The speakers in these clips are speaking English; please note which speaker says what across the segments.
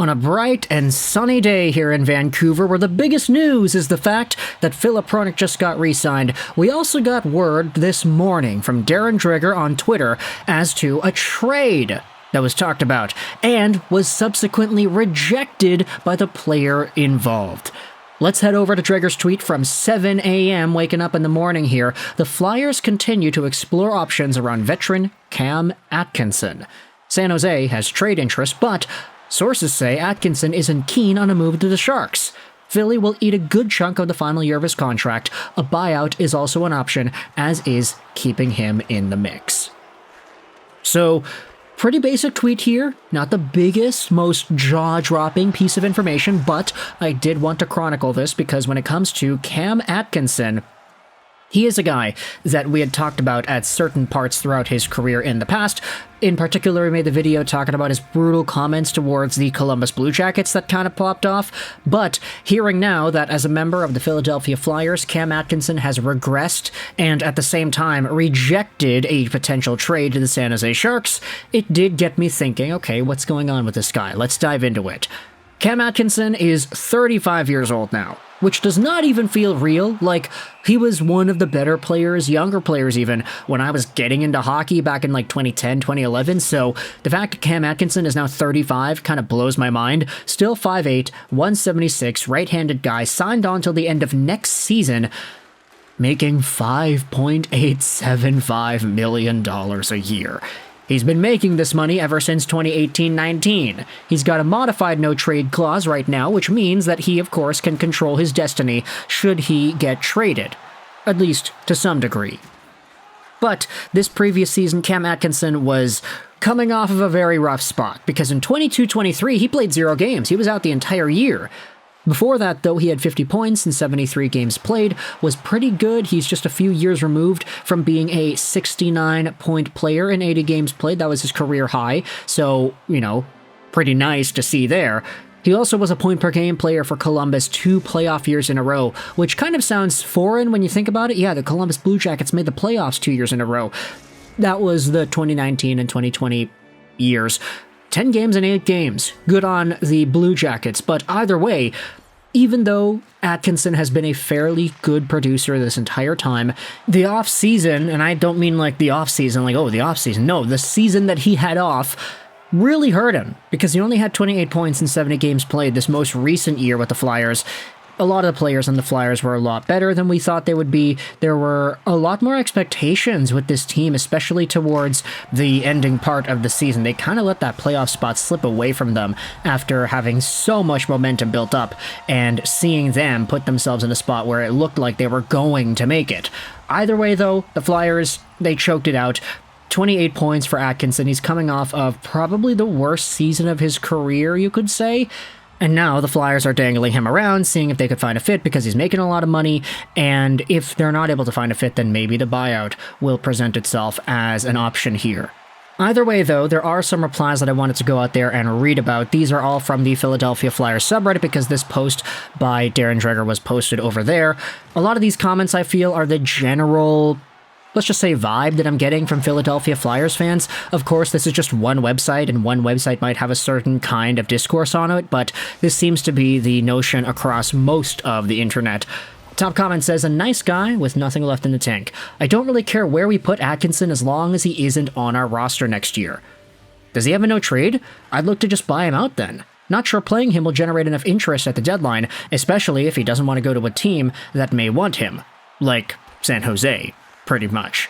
Speaker 1: on a bright and sunny day here in Vancouver, where the biggest news is the fact that Filip Hronek just got re-signed. We also got word this morning from Darren Dreger on Twitter as to a trade that was talked about and was subsequently rejected by the player involved. Let's head over to Dreger's tweet from 7 a.m. waking up in the morning here. The Flyers continue to explore options around veteran Cam Atkinson. San Jose has trade interest, but sources say Atkinson isn't keen on a move to the Sharks. Philly will eat a good chunk of the final year of his contract. A buyout is also an option, as is keeping him in the mix. So, pretty basic tweet here, not the biggest, most jaw-dropping piece of information, but I did want to chronicle this because when it comes to Cam Atkinson, he is a guy that we had talked about at certain parts throughout his career in the past. In particular, we made the video talking about his brutal comments towards the Columbus Blue Jackets that kind of popped off. But hearing now that as a member of the Philadelphia Flyers, Cam Atkinson has regressed and at the same time rejected a potential trade to the San Jose Sharks, it did get me thinking, okay, what's going on with this guy? Let's dive into it. Cam Atkinson is 35 years old now, which does not even feel real. Like, he was one of the better players, younger players even, when I was getting into hockey back in like 2010, 2011, so the fact that Cam Atkinson is now 35 kind of blows my mind. Still 5'8", 176, right-handed guy, signed on till the end of next season, making $5.875 million a year. He's been making this money ever since 2018-19. He's got a modified no-trade clause right now, which means that he, of course, can control his destiny should he get traded. At least to some degree. But this previous season, Cam Atkinson was coming off of a very rough spot, because in 22-23, he played 0 games. He was out the entire year. Before that, though, he had 50 points in 73 games played, was pretty good. He's just a few years removed from being a 69-point player in 80 games played. That was his career high, so, pretty nice to see there. He also was a point-per-game player for Columbus 2 playoff years in a row, which kind of sounds foreign when you think about it. Yeah, the Columbus Blue Jackets made the playoffs 2 years in a row. That was the 2019 and 2020 years. 10 games and 8 games. Good on the Blue Jackets, but either way, even though Atkinson has been a fairly good producer this entire time, the off-season, and I don't mean like the off-season, like, oh, the off-season, no, the season that he had off really hurt him, because he only had 28 points in 70 games played this most recent year with the Flyers. A lot of the players on the Flyers were a lot better than we thought they would be. There were a lot more expectations with this team, especially towards the ending part of the season. They kind of let that playoff spot slip away from them after having so much momentum built up and seeing them put themselves in a spot where it looked like they were going to make it. Either way, though, the Flyers, they choked it out. 28 points for Atkinson. He's coming off of probably the worst season of his career, you could say. And now the Flyers are dangling him around, seeing if they could find a fit because he's making a lot of money, and if they're not able to find a fit, then maybe the buyout will present itself as an option here. Either way, though, there are some replies that I wanted to go out there and read about. These are all from the Philadelphia Flyers subreddit because this post by Darren Dreger was posted over there. A lot of these comments, I feel, are the general, let's just say, vibe that I'm getting from Philadelphia Flyers fans. Of course, this is just one website, and one website might have a certain kind of discourse on it, but this seems to be the notion across most of the internet. Top comment says, a nice guy with nothing left in the tank. I don't really care where we put Atkinson as long as he isn't on our roster next year. Does he have a no trade? I'd look to just buy him out then. Not sure playing him will generate enough interest at the deadline, especially if he doesn't want to go to a team that may want him. Like San Jose. Pretty much.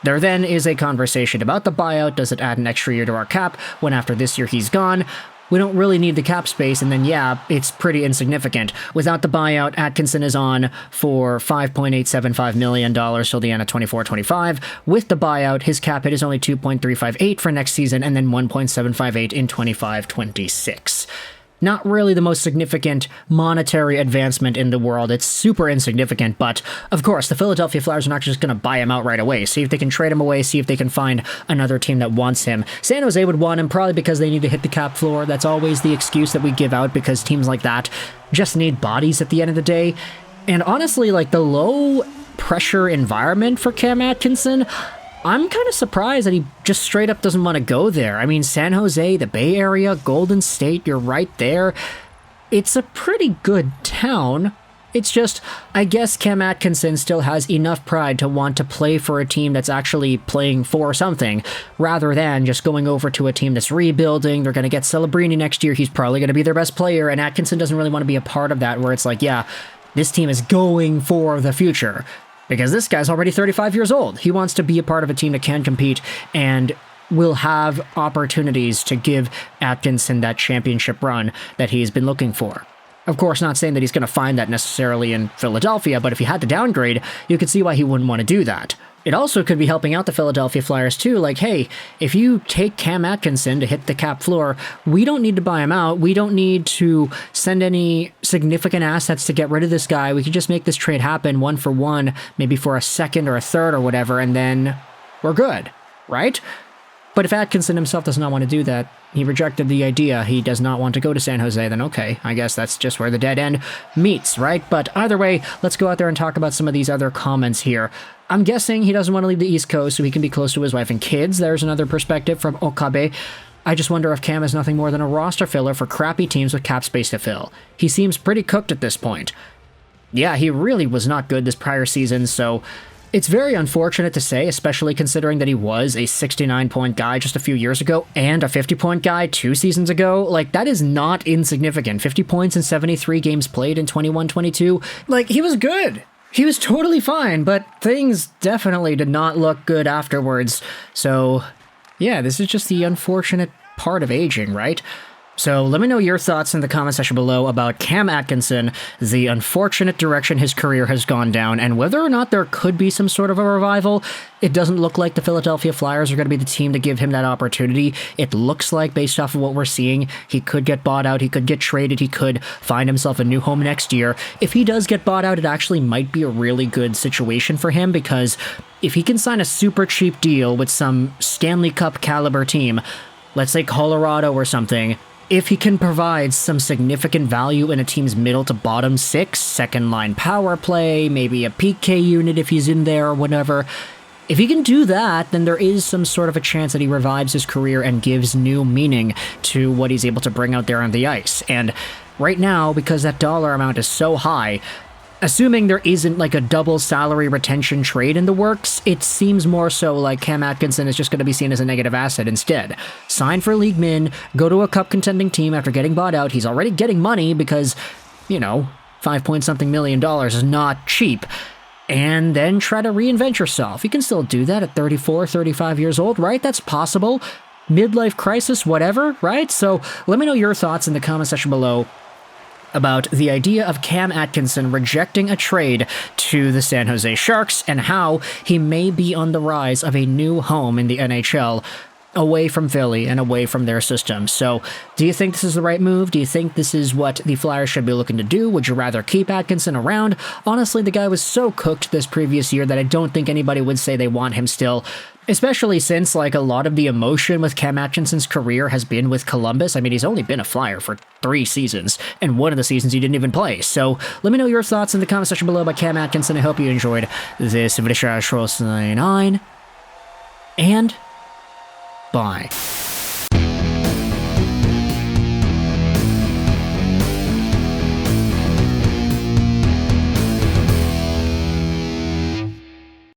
Speaker 1: There then is a conversation about the buyout. Does it add an extra year to our cap when after this year he's gone? We don't really need the cap space, and then yeah, it's pretty insignificant. Without the buyout, Atkinson is on for $5.875 million till the end of 24-25. With the buyout, his cap hit is only $2.358 for next season, and then $1.758 in 25-26. Not really the most significant monetary advancement in the world. It's super insignificant, but of course, the Philadelphia Flyers are not just going to buy him out right away. See if they can trade him away, see if they can find another team that wants him. San Jose would want him probably because they need to hit the cap floor. That's always the excuse that we give out because teams like that just need bodies at the end of the day. And honestly, like the low pressure environment for Cam Atkinson, I'm kind of surprised that he just straight up doesn't want to go there. I mean, San Jose, the Bay Area, Golden State, you're right there. It's a pretty good town. It's just, I guess Cam Atkinson still has enough pride to want to play for a team that's actually playing for something, rather than just going over to a team that's rebuilding. They're going to get Celebrini next year. He's probably going to be their best player, and Atkinson doesn't really want to be a part of that, where it's like, yeah, this team is going for the future. Because this guy's already 35 years old. He wants to be a part of a team that can compete and will have opportunities to give Atkinson that championship run that he's been looking for. Of course, not saying that he's going to find that necessarily in Philadelphia, but if he had to downgrade, you could see why he wouldn't want to do that. It also could be helping out the Philadelphia Flyers too, like, hey, if you take Cam Atkinson to hit the cap floor, we don't need to buy him out, we don't need to send any significant assets to get rid of this guy, we could just make this trade happen 1-for-1, maybe for a second or a third or whatever, and then we're good, right? But if Atkinson himself does not want to do that, he rejected the idea, he does not want to go to San Jose, then okay, I guess that's just where the dead end meets, right? But either way, let's go out there and talk about some of these other comments here. I'm guessing he doesn't want to leave the East Coast so he can be close to his wife and kids. There's another perspective from Okabe. I just wonder if Cam is nothing more than a roster filler for crappy teams with cap space to fill. He seems pretty cooked at this point. Yeah, he really was not good this prior season, so it's very unfortunate to say, especially considering that he was a 69-point guy just a few years ago and a 50-point guy 2 seasons ago. Like, that is not insignificant. 50 points in 73 games played in 21-22. Like, he was good. He was totally fine, but things definitely did not look good afterwards. So, yeah, this is just the unfortunate part of aging, right? So let me know your thoughts in the comment section below about Cam Atkinson, the unfortunate direction his career has gone down, and whether or not there could be some sort of a revival. It doesn't look like the Philadelphia Flyers are going to be the team to give him that opportunity. It looks like, based off of what we're seeing, he could get bought out, he could get traded, he could find himself a new home next year. If he does get bought out, it actually might be a really good situation for him, because if he can sign a super cheap deal with some Stanley Cup caliber team, let's say Colorado or something, if he can provide some significant value in a team's middle to bottom six, second line power play, maybe a PK unit if he's in there or whatever, if he can do that, then there is some sort of a chance that he revives his career and gives new meaning to what he's able to bring out there on the ice. And right now, because that dollar amount is so high, assuming there isn't like a double salary retention trade in the works, it seems more so like Cam Atkinson is just going to be seen as a negative asset instead. Sign for league min, go to a cup contending team after getting bought out. He's already getting money because, you know, $5-point-something million is not cheap. And then try to reinvent yourself. You can still do that at 34, 35 years old, right? That's possible. Midlife crisis, whatever, right? So let me know your thoughts in the comment section below about the idea of Cam Atkinson rejecting a trade to the San Jose Sharks and how he may be on the rise of a new home in the NHL away from Philly and away from their system. So, do you think this is the right move? Do you think this is what the Flyers should be looking to do? Would you rather keep Atkinson around? Honestly, the guy was so cooked this previous year that I don't think anybody would say they want him still. Especially since, like, a lot of the emotion with Cam Atkinson's career has been with Columbus. I mean, he's only been a Flyer for 3 seasons, and one of the seasons he didn't even play. So, let me know your thoughts in the comment section below about Cam Atkinson. I hope you enjoyed this video. And bye.